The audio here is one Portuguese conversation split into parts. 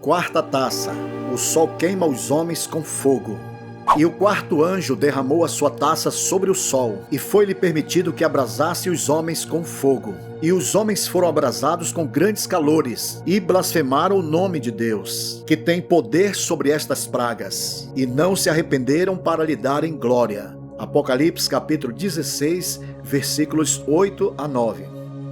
Quarta taça. O sol queima os homens com fogo. E o quarto anjo derramou a sua taça sobre o sol, e foi-lhe permitido que abrasasse os homens com fogo. E os homens foram abrasados com grandes calores, e blasfemaram o nome de Deus, que tem poder sobre estas pragas, e não se arrependeram para lhe darem glória. Apocalipse capítulo 16, versículos 8 a 9.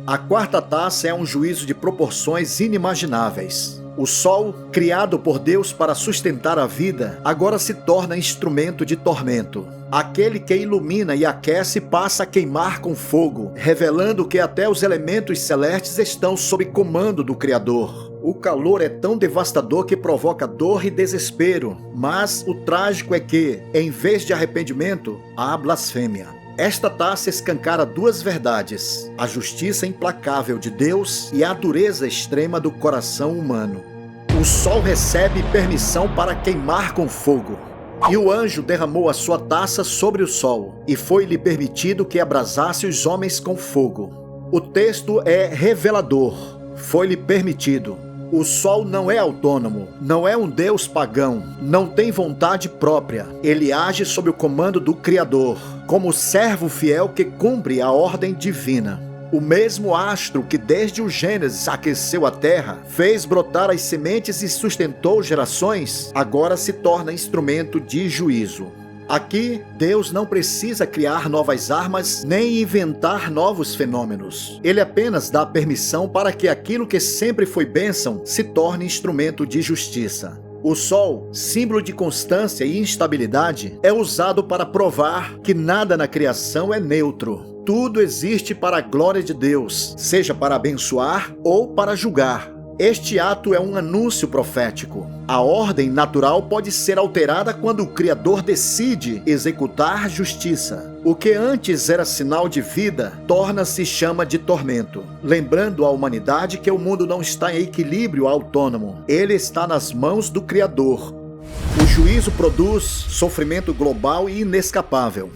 A quarta taça é um juízo de proporções inimagináveis. O sol, criado por Deus para sustentar a vida, agora se torna instrumento de tormento. Aquele que ilumina e aquece passa a queimar com fogo, revelando que até os elementos celestes estão sob comando do Criador. O calor é tão devastador que provoca dor e desespero, mas o trágico é que, em vez de arrependimento, há blasfêmia. Esta taça escancara duas verdades: a justiça implacável de Deus e a dureza extrema do coração humano. O sol recebe permissão para queimar com fogo. E o anjo derramou a sua taça sobre o sol, e foi-lhe permitido que abrasasse os homens com fogo. O texto é revelador. Foi-lhe permitido. O sol não é autônomo, não é um deus pagão, não tem vontade própria. Ele age sob o comando do Criador, como servo fiel que cumpre a ordem divina. O mesmo astro que desde o Gênesis aqueceu a terra, fez brotar as sementes e sustentou gerações, agora se torna instrumento de juízo. Aqui, Deus não precisa criar novas armas nem inventar novos fenômenos. Ele apenas dá permissão para que aquilo que sempre foi bênção se torne instrumento de justiça. O sol, símbolo de constância e instabilidade, é usado para provar que nada na criação é neutro. Tudo existe para a glória de Deus, seja para abençoar ou para julgar. Este ato é um anúncio profético. A ordem natural pode ser alterada quando o Criador decide executar justiça. O que antes era sinal de vida, torna-se chama de tormento, lembrando à humanidade que o mundo não está em equilíbrio autônomo. Ele está nas mãos do Criador. O juízo produz sofrimento global e inescapável.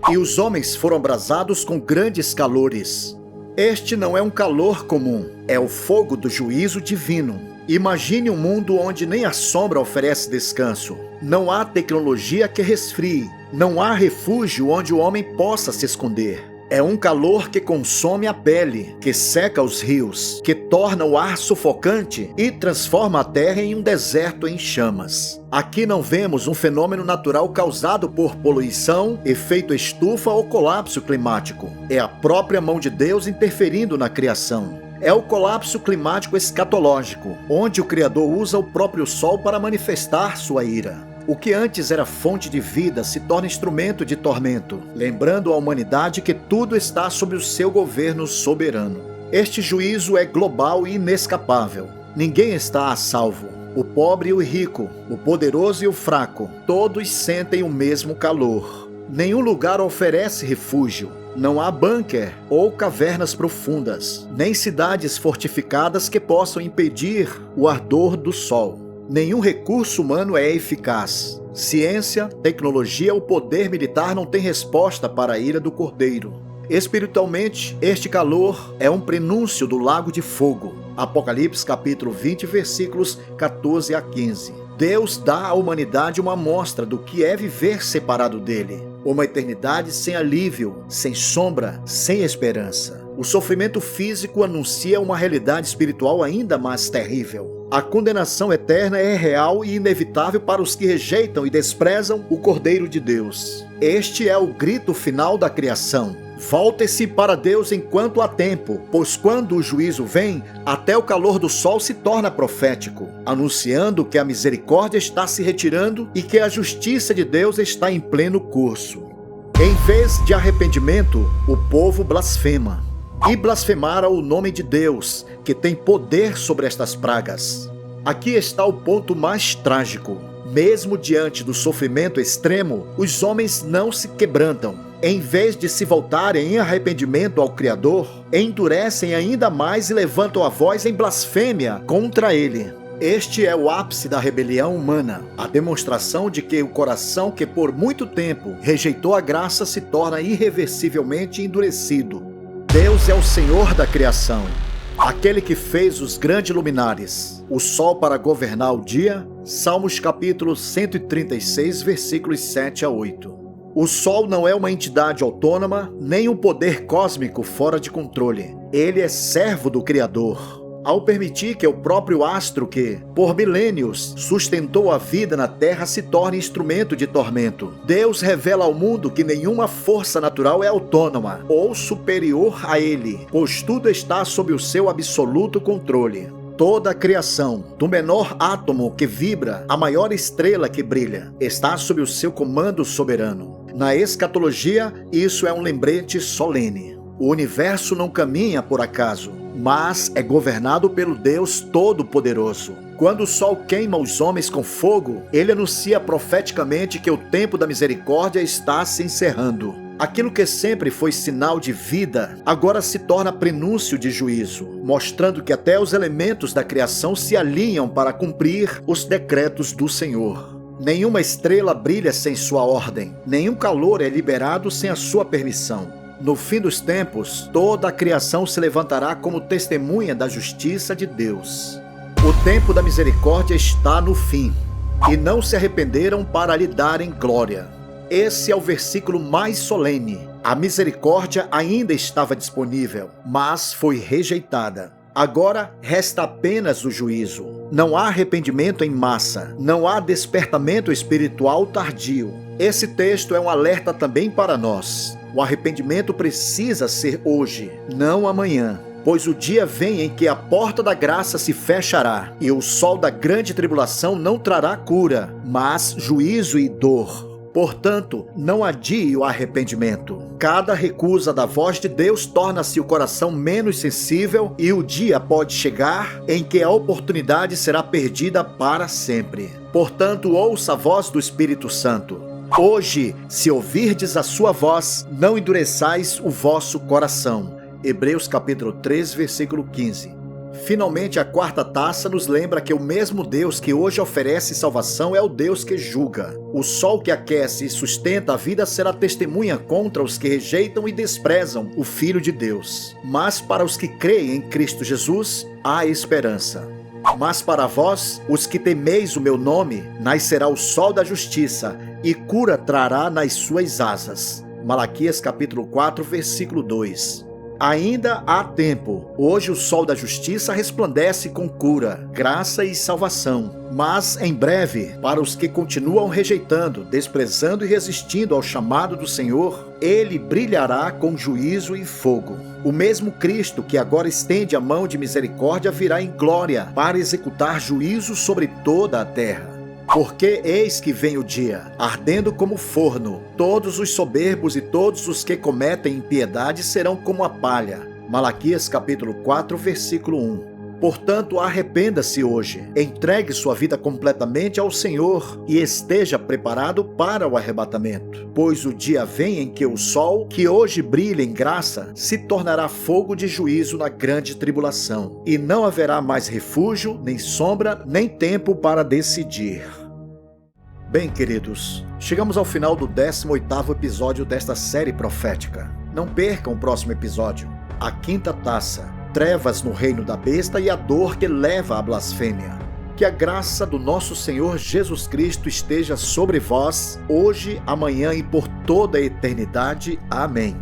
E os homens foram abrasados com grandes calores. Este não é um calor comum, é o fogo do juízo divino. Imagine um mundo onde nem a sombra oferece descanso. Não há tecnologia que resfrie, não há refúgio onde o homem possa se esconder. É um calor que consome a pele, que seca os rios, que torna o ar sufocante e transforma a terra em um deserto em chamas. Aqui não vemos um fenômeno natural causado por poluição, efeito estufa ou colapso climático. É a própria mão de Deus interferindo na criação. É o colapso climático escatológico, onde o Criador usa o próprio sol para manifestar sua ira. O que antes era fonte de vida se torna instrumento de tormento, lembrando à humanidade que tudo está sob o seu governo soberano. Este juízo é global e inescapável. Ninguém está a salvo. O pobre e o rico, o poderoso e o fraco, todos sentem o mesmo calor. Nenhum lugar oferece refúgio. Não há bunker ou cavernas profundas, nem cidades fortificadas que possam impedir o ardor do sol. Nenhum recurso humano é eficaz. Ciência, tecnologia ou poder militar não tem resposta para a ira do Cordeiro. Espiritualmente, este calor é um prenúncio do lago de fogo. Apocalipse capítulo 20, versículos 14 a 15. Deus dá à humanidade uma amostra do que é viver separado dele. Uma eternidade sem alívio, sem sombra, sem esperança. O sofrimento físico anuncia uma realidade espiritual ainda mais terrível. A condenação eterna é real e inevitável para os que rejeitam e desprezam o Cordeiro de Deus. Este é o grito final da criação. Volte-se para Deus enquanto há tempo, pois quando o juízo vem, até o calor do sol se torna profético, anunciando que a misericórdia está se retirando e que a justiça de Deus está em pleno curso. Em vez de arrependimento, o povo blasfema. E blasfemara o nome de Deus, que tem poder sobre estas pragas. Aqui está o ponto mais trágico. Mesmo diante do sofrimento extremo, os homens não se quebrantam. Em vez de se voltarem em arrependimento ao Criador, endurecem ainda mais e levantam a voz em blasfêmia contra ele. Este é o ápice da rebelião humana, a demonstração de que o coração que por muito tempo rejeitou a graça se torna irreversivelmente endurecido. Deus é o Senhor da criação. Aquele que fez os grandes luminares, o sol para governar o dia. Salmos capítulo 136, versículos 7 a 8. O sol não é uma entidade autônoma, nem um poder cósmico fora de controle. Ele é servo do Criador. Ao permitir que o próprio astro que, por milênios, sustentou a vida na Terra se torne instrumento de tormento, Deus revela ao mundo que nenhuma força natural é autônoma ou superior a ele, pois tudo está sob o seu absoluto controle. Toda a criação, do menor átomo que vibra à maior estrela que brilha, está sob o seu comando soberano. Na escatologia, isso é um lembrete solene. O universo não caminha por acaso, mas é governado pelo Deus Todo-Poderoso. Quando o sol queima os homens com fogo, ele anuncia profeticamente que o tempo da misericórdia está se encerrando. Aquilo que sempre foi sinal de vida, agora se torna prenúncio de juízo, mostrando que até os elementos da criação se alinham para cumprir os decretos do Senhor. Nenhuma estrela brilha sem sua ordem, nenhum calor é liberado sem a sua permissão. No fim dos tempos, toda a criação se levantará como testemunha da justiça de Deus. O tempo da misericórdia está no fim, e não se arrependeram para lhe darem glória. Esse é o versículo mais solene. A misericórdia ainda estava disponível, mas foi rejeitada. Agora resta apenas o juízo. Não há arrependimento em massa, não há despertamento espiritual tardio. Esse texto é um alerta também para nós. O arrependimento precisa ser hoje, não amanhã, pois o dia vem em que a porta da graça se fechará e o sol da grande tribulação não trará cura, mas juízo e dor. Portanto, não adie o arrependimento. Cada recusa da voz de Deus torna-se o coração menos sensível e o dia pode chegar em que a oportunidade será perdida para sempre. Portanto, ouça a voz do Espírito Santo. Hoje, se ouvirdes a sua voz, não endureçais o vosso coração. Hebreus capítulo 3, versículo 15. Finalmente, a quarta taça nos lembra que o mesmo Deus que hoje oferece salvação é o Deus que julga. O sol que aquece e sustenta a vida será testemunha contra os que rejeitam e desprezam o Filho de Deus. Mas para os que creem em Cristo Jesus, há esperança. Mas para vós, os que temeis o meu nome, nascerá o sol da justiça, e cura trará nas suas asas. Malaquias capítulo 4, versículo 2. Ainda há tempo. Hoje o sol da justiça resplandece com cura, graça e salvação. Mas em breve, para os que continuam rejeitando, desprezando e resistindo ao chamado do Senhor, ele brilhará com juízo e fogo. O mesmo Cristo que agora estende a mão de misericórdia virá em glória para executar juízo sobre toda a terra. Porque eis que vem o dia, ardendo como forno, todos os soberbos e todos os que cometem impiedade serão como a palha. Malaquias capítulo 4, versículo 1. Portanto, arrependa-se hoje, entregue sua vida completamente ao Senhor e esteja preparado para o arrebatamento. Pois o dia vem em que o sol, que hoje brilha em graça, se tornará fogo de juízo na grande tribulação, e não haverá mais refúgio, nem sombra, nem tempo para decidir. Bem, queridos, chegamos ao final do 18º episódio desta série profética. Não percam o próximo episódio, a quinta taça, trevas no reino da besta e a dor que leva à blasfêmia. Que a graça do nosso Senhor Jesus Cristo esteja sobre vós, hoje, amanhã e por toda a eternidade. Amém.